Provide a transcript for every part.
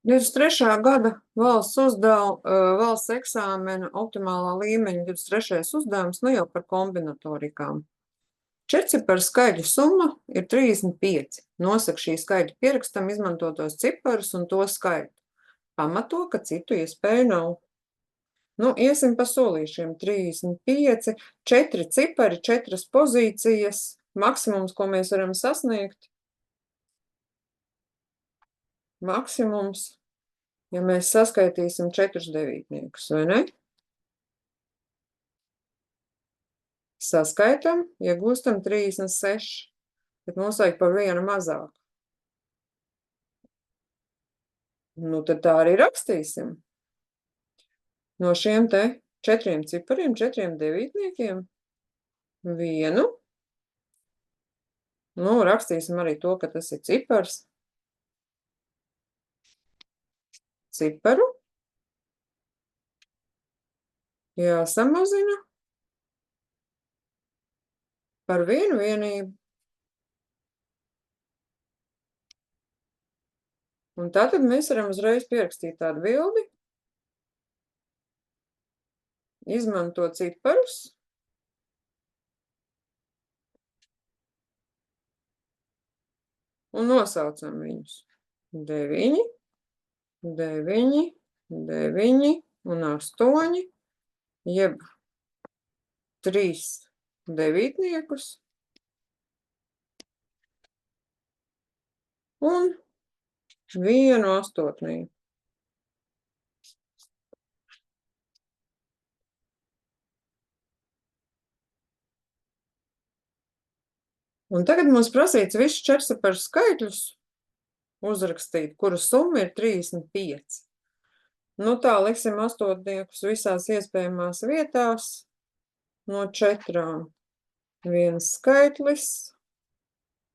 23. gada valsts eksāmena optimālā līmeņa 23. uzdevums, nu jau par kombinatorikām. Četrciparu skaidru summa ir 35. Nosaka šī skaidra pierakstam izmantotos ciparus un to skaitu. Pamato, ka citu iespēju nav. Nu, iesim pa solīšiem. 35, 4 cipari, 4 pozīcijas. Maksimums, ko mēs varam sasniegt. Maksimums, ja mēs saskaitīsim 4 devītniekus, vai ne? Saskaitam, iegūstam 36, bet mums vajag par vienu mazāk. Nu, tad tā arī rakstīsim. No šiem te 4 cipariem, 4 devītniekiem, vienu. Nu, rakstīsim arī to, ka tas ir cipars. Ciparu. Jāsamazina par vienu vienību. Un tātad mēs varam uzreiz pierakstīt tādu bildi. Izmanto ciparus. Un nosaucam viņus. 9, 9, 9 un 8, jeb 3 devītniekus un 1 astotnieku. Un tagad mums prasīts visus četrciparu skaitļus uzrakstīt, kuru summa ir 35. Nu tā, liksim astotniekus visās iespējamās vietās no 4. Viens skaitlis,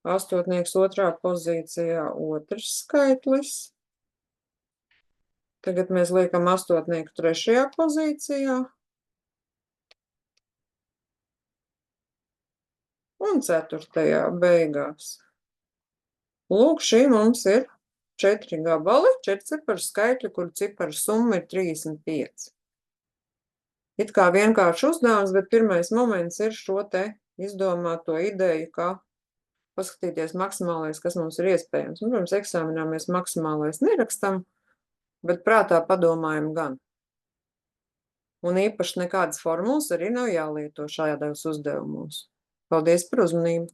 astotnieks 2. pozīcijā, 2. skaitlis. Tagad mēs liekam astotnieku 3. pozīcijā. Un 4. beigās. Lūk, šī mums ir 4 gabali, 4 ciparu skaitļi, kur ciparu summa ir 35. It kā vienkārši uzdevums, bet pirmais moments ir šo te izdomāto ideju, kā paskatīties maksimālais, kas mums ir iespējams. Un, protams, eksāmenā mēs maksimālais nerakstam, bet prātā padomājam gan. Un īpaši nekādas formulas arī nav jālieto šādos uzdevumos. Paldies par uzmanību!